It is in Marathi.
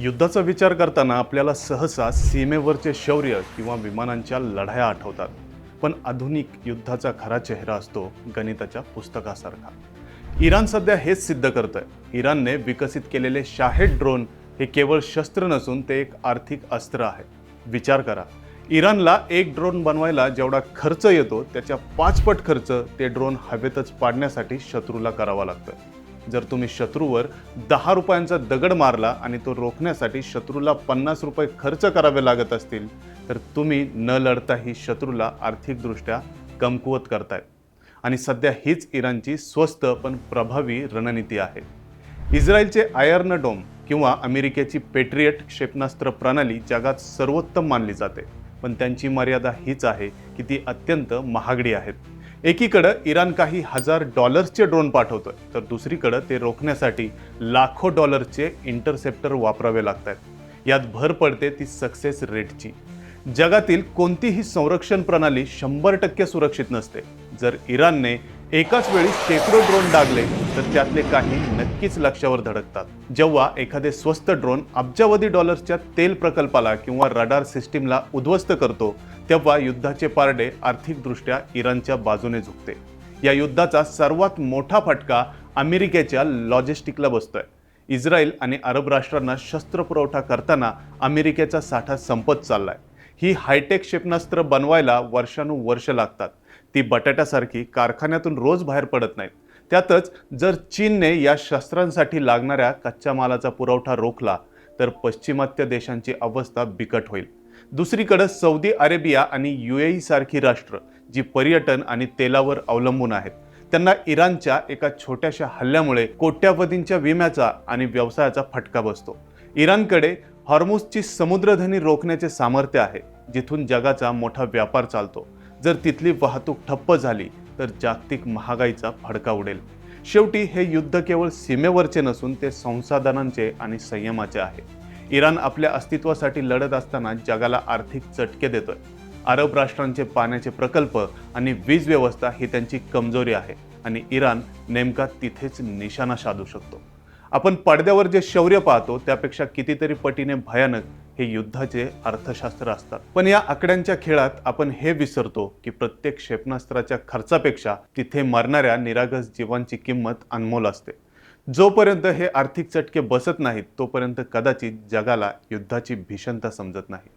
युद्धाचा विचार करताना आपल्याला सहसा सीमेवरचे शौर्य किंवा विमानांच्या लढाया आठवतात. पण आधुनिक युद्धाचा खरा चेहरा असतो गणिताच्या पुस्तकासारखा. इराण सध्या हेच सिद्ध करतंय. इराणने विकसित केलेले शाहेद ड्रोन हे केवळ शस्त्र नसून ते एक आर्थिक अस्त्र आहे. विचार करा, इराणला एक ड्रोन बनवायला जेवढा खर्च येतो त्याच्या 5 पट खर्च ते ड्रोन हवेतच पाडण्यासाठी शत्रूला करावा लागतो. जर तुम्ही शत्रूवर 10 रुपयांचा दगड मारला आणि तो रोखण्यासाठी शत्रूला 50 रुपये खर्च करावे लागत असतील तर तुम्ही न लढताही शत्रूला आर्थिकदृष्ट्या कमकुवत करतायत. आणि सध्या हीच इराणची स्वस्त पण प्रभावी रणनीती आहे. इस्रायलचे आयर्न डोम किंवा अमेरिकेची पेट्रियट क्षेपणास्त्र प्रणाली जगात सर्वोत्तम मानली जाते, पण त्यांची मर्यादा हीच आहे की ती अत्यंत महागडी आहेत. एकीकडे इराण काही हजार डॉलर्सचे ड्रोन पाठवतोय तर दुसरीकडे ते रोखण्यासाठी लाखो डॉलर्सचे इंटरसेप्टर वापरावे लागतात. यात भर पडते ती सक्सेस रेटची. जगातील कोणतीही संरक्षण प्रणाली 100% सुरक्षित नसते. जर इराणने एकाच वेळी शेकडो ड्रोन डागले तर त्यातले काही नक्कीच लक्ष्यावर धडकतात. जेव्हा एखादे स्वस्त ड्रोन अब्जावधी डॉलर्सच्या तेल प्रकल्पाला किंवा रडार सिस्टीमला उद्ध्वस्त करतो तेव्हा युद्धाचे पारडे आर्थिकदृष्ट्या इराणच्या बाजूने झुकते. या युद्धाचा सर्वात मोठा फटका अमेरिकेच्या लॉजिस्टिकला बसतोय. इस्रायल आणि अरब राष्ट्रांना शस्त्र पुरवठा करताना अमेरिकेचा साठा संपत चाललाय. ही हायटेक क्षेपणास्त्र बनवायला वर्षानुवर्ष लागतात. ती बटाट्यासारखी कारखान्यातून रोज बाहेर पडत नाहीत. त्यातच जर चीनने या शस्त्रांसाठी लागणाऱ्या कच्च्या मालाचा पुरवठा रोखला तर पश्चिमात्य देशांची अवस्था बिकट होईल. दुसरीकडे सौदी अरेबिया आणि UAE सारखी राष्ट्र जी पर्यटन आणि तेलावर अवलंबून आहेत, त्यांना इराणच्या एका छोट्याशा हल्ल्यामुळे कोट्यावधींच्या विम्याचा आणि व्यवसायाचा फटका बसतो. इराणकडे हॉर्मुझची समुद्रधनी रोखण्याचे सामर्थ्य आहे, जिथून जगाचा मोठा व्यापार चालतो. जर तिथली वाहतूक ठप्प झाली तर जागतिक महागाईचा फडका उडेल. शेवटी हे युद्ध केवळ सीमेवरचे नसून ते संसाधनांचे आणि संयमाचे आहे. इराण आपल्या अस्तित्वासाठी लढत असताना जगाला आर्थिक चटके देतोय. अरब राष्ट्रांचे पाण्याचे प्रकल्प आणि वीज व्यवस्था ही त्यांची कमजोरी आहे आणि इराण नेमका तिथेच निशाणा साधू शकतो. आपण पडद्यावर जे शौर्य पाहतो त्यापेक्षा कितीतरी पटीने भयानक हे युद्धाचे अर्थशास्त्र असतात. पण या आकड्यांच्या खेळात आपण हे विसरतो की प्रत्येक क्षेपणास्त्राच्या खर्चापेक्षा तिथे मरणाऱ्या निरागस जीवांची किंमत अनमोल असते. जोपर्यंत हे आर्थिक चटके बसत नाहीत तोपर्यंत कदाचित जगाला युद्धाची भीषणता समजत नाही.